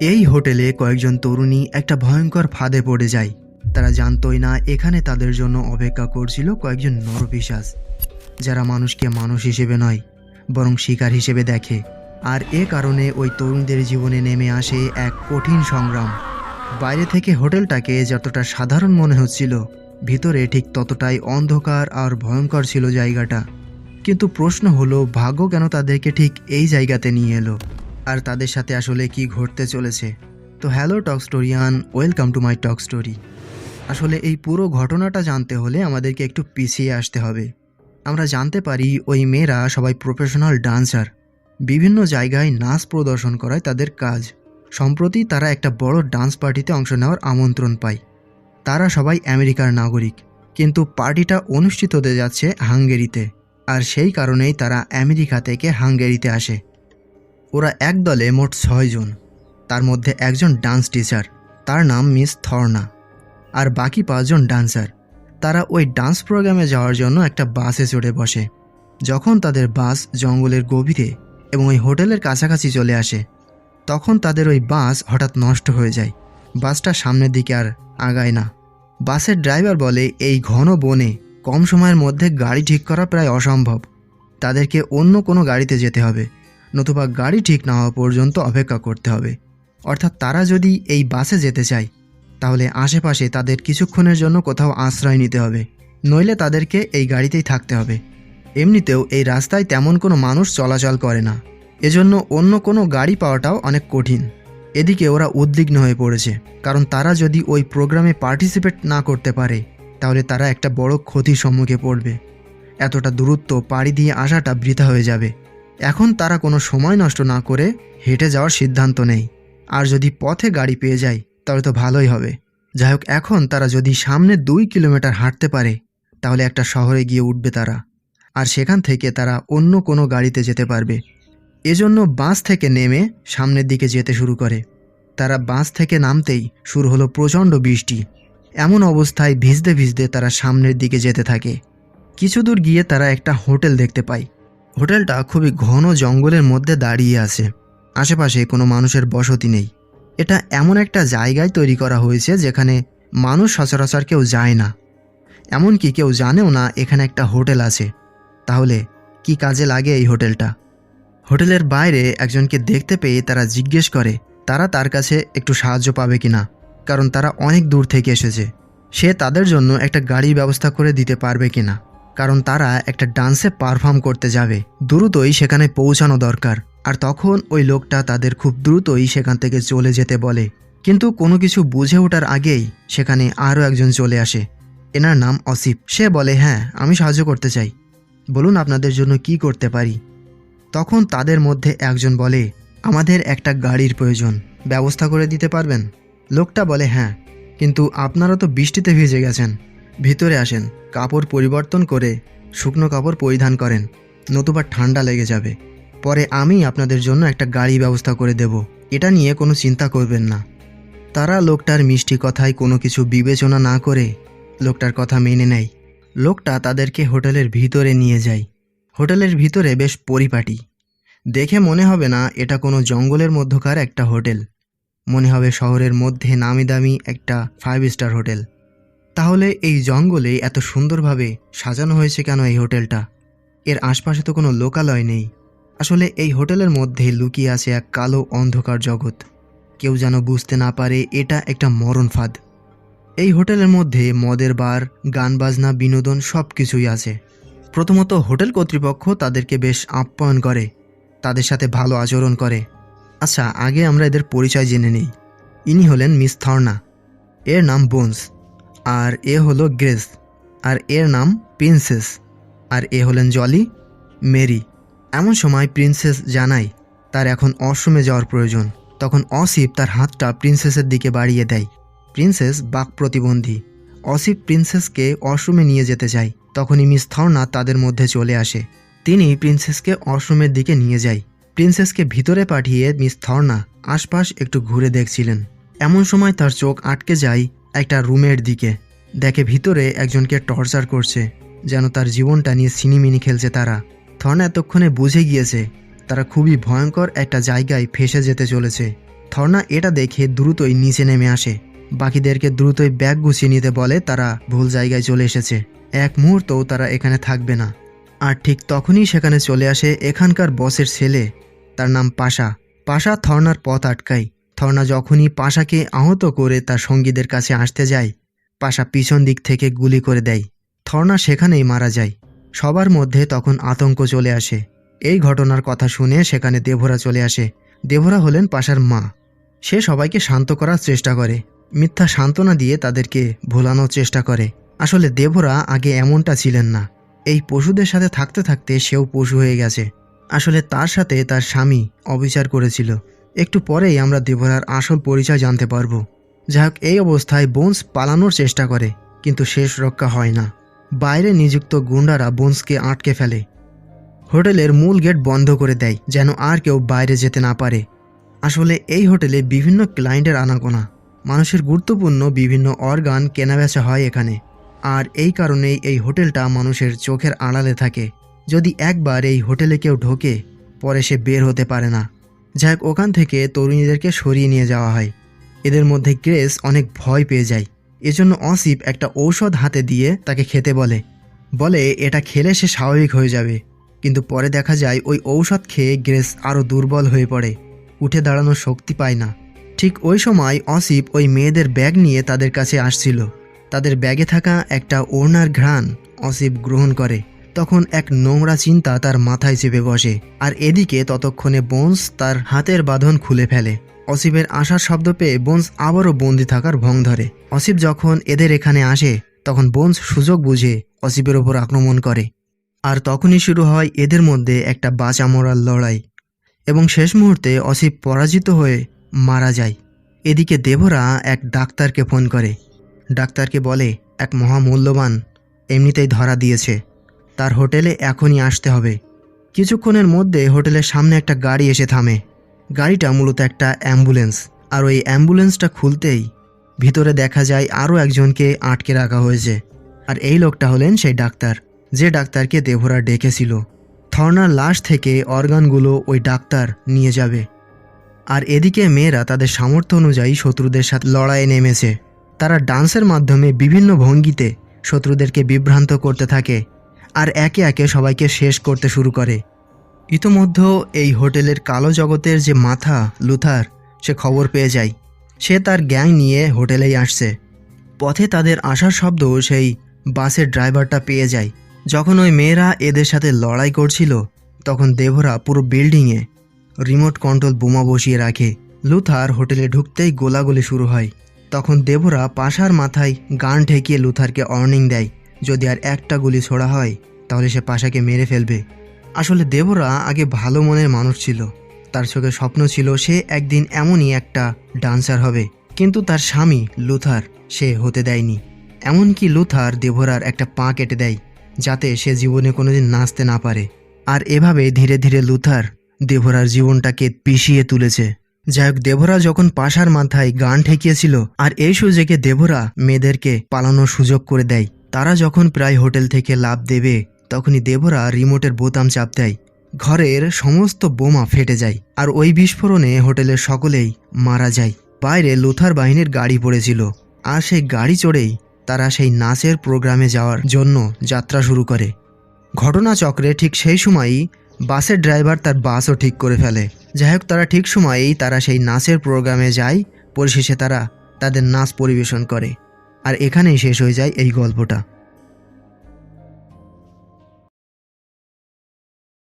এই হোটেলে কয়েকজন তরুণী একটা ভয়ঙ্কর ফাঁদে পড়ে যায়। তারা জানতই না এখানে তাদের জন্য অপেক্ষা করছিল কয়েকজন নরপিশাচ, যারা মানুষকে মানুষ হিসেবে নয় বরং শিকার হিসেবে দেখে। আর এ কারণে ওই তরুণদের জীবনে নেমে আসে এক কঠিন সংগ্রাম। বাইরে থেকে হোটেলটাকে যতটা সাধারণ মনে হচ্ছিল, ভিতরে ঠিক ততটাই অন্ধকার আর ভয়ঙ্কর ছিল জায়গাটা। কিন্তু প্রশ্ন হলো, ভাগ্য কেন তাদেরকে ঠিক এই জায়গাতে নিয়ে এলো, আর তাদের সাথে আসলে কি ঘটতে চলেছে। তো hello talk storian, welcome to my talk story. আসলে এই পুরো ঘটনাটা জানতে হলে আমাদেরকে একটু পিছিয়ে আসতে হবে। আমরা জানতে পারি ওই মেয়েরা সবাই প্রফেশনাল ডান্সার, বিভিন্ন জায়গায় নাচ প্রদর্শন করায় তাদের কাজ। সম্প্রতি তারা একটা বড় ডান্স পার্টিতে অংশ নেওয়ার আমন্ত্রণ পায়। তারা সবাই আমেরিকার নাগরিক, কিন্তু পার্টিটা অনুষ্ঠিত হতে যাচ্ছে হাঙ্গেরিতে, আর সেই কারণেই তারা আমেরিকা থেকে হাঙ্গেরিতে আসে। ওরা এক দলে মোট 6 জন, তার মধ্যে একজন ডান্স টিচার, তার নাম মিস থর্না, আর বাকি 5 জন ডান্সার। তারা ওই ডান্স প্রোগ্রামে যাওয়ার জন্য একটা বাসে চড়ে বসে। যখন তাদের বাস জঙ্গলের গভীরে এবং ওই হোটেলের কাছাকাছি চলে আসে, তখন তাদের ওই বাস হঠাৎ নষ্ট হয়ে যায়। বাসটা সামনের দিকে আর আগায় না। বাসের ড্রাইভার বলে এই ঘন বনে কম সময়ের মধ্যে গাড়ি ঠিক করা প্রায় অসম্ভব। তাদেরকে অন্য কোনো গাড়িতে যেতে হবে, নতুবা গাড়ি ঠিক না হওয়া পর্যন্ত অপেক্ষা করতে হবে। অর্থাৎ তারা যদি এই বাসে যেতে চায়, তাহলে আশেপাশে তাদের কিছুক্ষণের জন্য কোথাও আশ্রয় নিতে হবে, নইলে তাদেরকে এই গাড়িতেই থাকতে হবে। এমনিতেও এই রাস্তায় তেমন কোনো মানুষ চলাচল করে না, এজন্য অন্য কোনো গাড়ি পাওয়াটাও অনেক কঠিন। এদিকে ওরা উদ্বিগ্ন হয়ে পড়েছে, কারণ তারা যদি ওই প্রোগ্রামে পার্টিসিপেট না করতে পারে, তাহলে তারা একটা বড় ক্ষতির সম্মুখে পড়বে। এতটা দূরত্ব পাড়ি দিয়ে আসাটা বৃথা হয়ে যাবে। এখন তারা কোনো সময় নষ্ট না করে হেঁটে যাওয়ার সিদ্ধান্ত নেয়। আর যদি পথে গাড়ি পেয়ে যায় তাহলে তো ভালোই হবে। যাই হোক, এখন তারা যদি সামনে 2 কিলোমিটার হাঁটতে পারে, তাহলে একটা শহরে গিয়ে উঠবে তারা, আর সেখান থেকে তারা অন্য কোনো গাড়িতে যেতে পারবে। এজন্য বাস থেকে নেমে সামনের দিকে যেতে শুরু করে। তারা বাস থেকে নামতেই শুরু হলো প্রচণ্ড বৃষ্টি। এমন অবস্থায় ভিজতে ভিজতে তারা সামনের দিকে যেতে থাকে। কিছু দূর গিয়ে তারা একটা হোটেল দেখতে পায়। হোটেলটা খুবই ঘন জঙ্গলের মধ্যে দাঁড়িয়ে আছে, আশেপাশে কোনো মানুষের বসতি নেই। এটা এমন একটা জায়গায় তৈরি করা হয়েছে যেখানে মানুষ সচরাচর কেউ যায় না, এমনকি কেউ জানেও না এখানে একটা হোটেল আছে। তাহলে কি কাজে লাগে এই হোটেলটা? হোটেলের বাইরে একজনকে দেখতে পেয়ে তারা জিজ্ঞেস করে তারা তার কাছে একটু সাহায্য পাবে কিনা, কারণ তারা অনেক দূর থেকে এসেছে। সে তাদের জন্য একটা গাড়ির ব্যবস্থা করে দিতে পারবে কিনা, কারণ তারা একটা ডান্সে পারফর্ম করতে যাবে, দ্রুতই সেখানে পৌঁছানো দরকার। আর তখন ওই লোকটা তাদের খুব দ্রুতই সেখান থেকে চলে যেতে বলে। কিন্তু কোনো কিছু বুঝে ওঠার আগেই সেখানে আরও একজন চলে আসে। এনার নাম অসিফ। সে বলে, হ্যাঁ, আমি সাহায্য করতে চাই, বলুন আপনাদের জন্য কি করতে পারি। তখন তাদের মধ্যে একজন বলে, আমাদের একটা গাড়ির প্রয়োজন, ব্যবস্থা করে দিতে পারবেন? লোকটা বলে, হ্যাঁ, কিন্তু আপনারা তো বৃষ্টিতে ভিজে গেছেন, ভিতরে আসেন, কাপড় পরিবর্তন করে শুকনো কাপড় পরিধান করেন, নতুবা ঠান্ডা লেগে যাবে। পরে আমি আপনাদের জন্য একটা গাড়ি ব্যবস্থা করে দেব, এটা নিয়ে কোনো চিন্তা করবেন না। তারা লোকটার মিষ্টি কথায় কোনো কিছু বিবেচনা না করে লোকটার কথা মেনে নেয়। লোকটা তাদেরকে হোটেলের ভিতরে নিয়ে যায়। হোটেলের ভিতরে বেশ পরিপাটি, দেখে মনে হবে না এটা কোনো জঙ্গলের মধ্যকার একটা হোটেল, মনে হবে শহরের মধ্যে নামি দামি একটা 5 স্টার হোটেল। তাহলে এই জঙ্গলে এত সুন্দরভাবে সাজানো হয়েছে কেন এই হোটেলটা? এর আশপাশে তো কোনো লোকালয় নেই। আসলে এই হোটেলের মধ্যে লুকিয়ে আছে এক কালো অন্ধকার জগৎ। কেউ যেন বুঝতে না পারে এটা একটা মরণ ফাঁদ। এই হোটেলের মধ্যে মদের বার, গান বাজনা, বিনোদন সব কিছুই আছে। প্রথমত হোটেল কর্তৃপক্ষ তাদেরকে বেশ আপ্যায়ন করে, তাদের সাথে ভালো আচরণ করে। আচ্ছা, আগে আমরা এদের পরিচয় জেনে নিই। ইনি হলেন মিস থর্না, এর নাম বোনস, আর এ হলো গ্রেস, আর এর নাম প্রিন্সেস, আর এ হলেন জলি, মেরি। এমন সময় প্রিন্সেস জানায় তার এখন ওয়াশরুমে যাওয়ার প্রয়োজন। তখন অসিফ তার হাতটা প্রিন্সেসের দিকে বাড়িয়ে দেয়। প্রিন্সেস বাক প্রতিবন্ধী। অসিফ প্রিন্সেসকে ওয়াশরুমে নিয়ে যেতে চায়। তখনই মিস থর্না তাদের মধ্যে চলে আসে। তিনি প্রিন্সেসকে ওয়াশরুমের দিকে নিয়ে যায়। প্রিন্সেসকে ভিতরে পাঠিয়ে মিস থর্না আশপাশ একটু ঘুরে দেখছিলেন। এমন সময় তার চোখ আটকে যায় একটা রুমের দিকে। দেখে ভিতরে একজনকে টর্চার করছে, যেন তার জীবনটা নিয়ে সিনিমিনি খেলছে তারা। থর্না এতক্ষণে বুঝে গিয়েছে তারা খুবই ভয়ঙ্কর একটা জায়গায় ফেসে যেতে চলেছে। থর্না এটা দেখে দ্রুতই নিচে নেমে আসে, বাকিদেরকে দ্রুতই ব্যাগ গুছিয়ে নিতে বলে। তারা ভুল জায়গায় চলে এসেছে, এক মুহূর্তও তারা এখানে থাকবে না। আর ঠিক তখনই সেখানে চলে আসে এখানকার বসের ছেলে, তার নাম পাশা। পাশা থর্নার পথ আটকায়। থর্না যখনই পাশাকে আহত করে তার সঙ্গীদের কাছে আসতে যায়, পাশা পিছন দিক থেকে গুলি করে দেয়। থর্না সেখানেই মারা যায়। সবার মধ্যে তখন আতঙ্ক চলে আসে। এই ঘটনার কথা শুনে সেখানে দেভরা চলে আসে। দেভরা হলেন পাশার মা। সে সবাইকে শান্ত করার চেষ্টা করে, মিথ্যা সান্ত্বনা দিয়ে তাদেরকে ভোলানোর চেষ্টা করে। আসলে দেভরা আগে এমনটা ছিলেন না। এই পশুদের সাথে থাকতে থাকতে সেও পশু হয়ে গেছে। আসলে তার সাথে তার স্বামী অবিচার করেছিল। একটু পরেই আমরা দেভরার আসল পরিচয় জানতে পারবো। যাই হোক, এই অবস্থায় বোনস পালানোর চেষ্টা করে, কিন্তু শেষ রক্ষা হয় না। বাইরে নিযুক্ত গুন্ডারা বোনসকে আটকে ফেলে। হোটেলের মূল গেট বন্ধ করে দেয় যেন আর কেউ বাইরে যেতে না পারে। আসলে এই হোটেলে বিভিন্ন ক্লায়েন্টের আনাগোনা, মানুষের গুরুত্বপূর্ণ বিভিন্ন অর্গান কেনাবেচা হয় এখানে। আর এই কারণেই এই হোটেলটা মানুষের চোখের আড়ালে থাকে। যদি একবার এই হোটেলে কেউ ঢোকে, পরে সে বের হতে পারে না। যাই হোক, ওখান থেকে তরুণীদেরকে সরিয়ে নিয়ে যাওয়া হয়। এদের মধ্যে গ্রেস অনেক ভয় পেয়ে যায়। এজন্য অসিফ একটা ঔষধ হাতে দিয়ে তাকে খেতে বলে এটা খেলে সে স্বাভাবিক হয়ে যাবে। কিন্তু পরে দেখা যায় ওই ঔষধ খেয়ে গ্রেস আরও দুর্বল হয়ে পড়ে, উঠে দাঁড়ানোর শক্তি পায় না। ঠিক ওই সময় অসিফ ওই মেয়েদের ব্যাগ নিয়ে তাদের কাছে আসছিল। তাদের ব্যাগে থাকা একটা ওড়নার ঘ্রাণ অসিফ গ্রহণ করে। তখন এক নোংরা চিন্তা তার মাথায় চেপে বসে। আর এদিকে ততক্ষণে বোনস তার হাতের বাঁধন খুলে ফেলে। অসিফের আসার শব্দ পেয়ে বোনস আবারও বন্দি থাকার ভং ধরে। অসিফ যখন এদের এখানে আসে, তখন বোনস সুযোগ বুঝে অসিফের ওপর আক্রমণ করে। আর তখনই শুরু হয় এদের মধ্যে একটা বাঁচা মরার লড়াই, এবং শেষ মুহূর্তে অসিফ পরাজিত হয়ে মারা যায়। এদিকে দেভরা এক ডাক্তারকে ফোন করে। ডাক্তারকে বলে এক মহামূল্যবান এমনিতেই ধরা দিয়েছে, তার হোটেলে এখনই আসতে হবে। কিছুক্ষণের মধ্যে হোটেলের সামনে একটা গাড়ি এসে থামে। গাড়িটা মূলত একটা অ্যাম্বুলেন্স। আর ওই অ্যাম্বুলেন্সটা খুলতেই ভিতরে দেখা যায় আরও একজনকে আটকে রাখা হয়েছে। আর এই লোকটা হলেন সেই ডাক্তার, যে ডাক্তারকে দেভরা ডেকেছিল। থর্নার লাশ থেকে অর্গানগুলো ওই ডাক্তার নিয়ে যাবে। আর এদিকে মেয়েরা তাদের সামর্থ্য অনুযায়ী শত্রুদের সাথে লড়াইয়ে নেমেছে। তারা ডান্সের মাধ্যমে বিভিন্ন ভঙ্গিতে শত্রুদেরকে বিভ্রান্ত করতে থাকে আর একে একে সবাইকে শেষ করতে শুরু করে। ইতোমধ্যে এই হোটেলের কালো জগতের যে মাথা লুথার, সে খবর পেয়ে যায়। সে তার গ্যাং নিয়ে হোটেলেই আসছে। পথে তাদের আসার শব্দ সেই বাসের ড্রাইভারটা পেয়ে যায়। যখন ওই মেয়েরা এদের সাথে লড়াই করছিল, তখন দেভরা পুরো বিল্ডিংয়ে রিমোট কন্ট্রোল বোমা বসিয়ে রাখে। লুথার হোটেলে ঢুকতেই গোলাগুলি শুরু হয়। তখন দেভরা পাশার মাথায় গান ঠেকিয়ে লুথারকে ওয়ার্নিং দেয়, যদি আর একটা গুলি ছোড়া হয় তাহলে সে পাশাকে মেরে ফেলবে। আসলে দেভরা আগে ভালো মনের মানুষ ছিল। তার চোখে স্বপ্ন ছিল সে একদিন এমনই একটা ডান্সার হবে, কিন্তু তার স্বামী লুথার সে হতে দেয়নি। এমনকি লুথার দেভরার একটা পা কেটে দেয়, যাতে সে জীবনে কোনোদিন নাচতে না পারে। আর এভাবে ধীরে ধীরে লুথার দেভরার জীবনটাকে পিষিয়ে তুলেছে। যাই হোক, দেভরা যখন পাশার মাথায় গান ঠেকিয়েছিল, আর এই সুযোগে দেভরা মেয়েদেরকে পালানোর সুযোগ করে দেয়। তারা যখন প্রায় হোটেল থেকে লাফ দেবে, তখনই দেভরা রিমোটের বোতাম চাপ দেয়। ঘরের সমস্ত বোমা ফেটে যায়, আর ওই বিস্ফোরণে হোটেলের সকলেই মারা যায়। বাইরে লুথার বাহিনীর গাড়ি পড়েছিল, আর সেই গাড়ি চড়েই তারা সেই নাচের প্রোগ্রামে যাওয়ার জন্য যাত্রা শুরু করে। ঘটনাচক্রে ঠিক সেই সময়ই বাসের ড্রাইভার তার বাসও ঠিক করে ফেলে। যাই হোক, তারা ঠিক সময়েই তারা সেই নাচের প্রোগ্রামে যায়। পরিশেষে তারা তাদের নাচ পরিবেশন করে। আর এখানেই শেষ হয়ে যায় এই গল্পটা।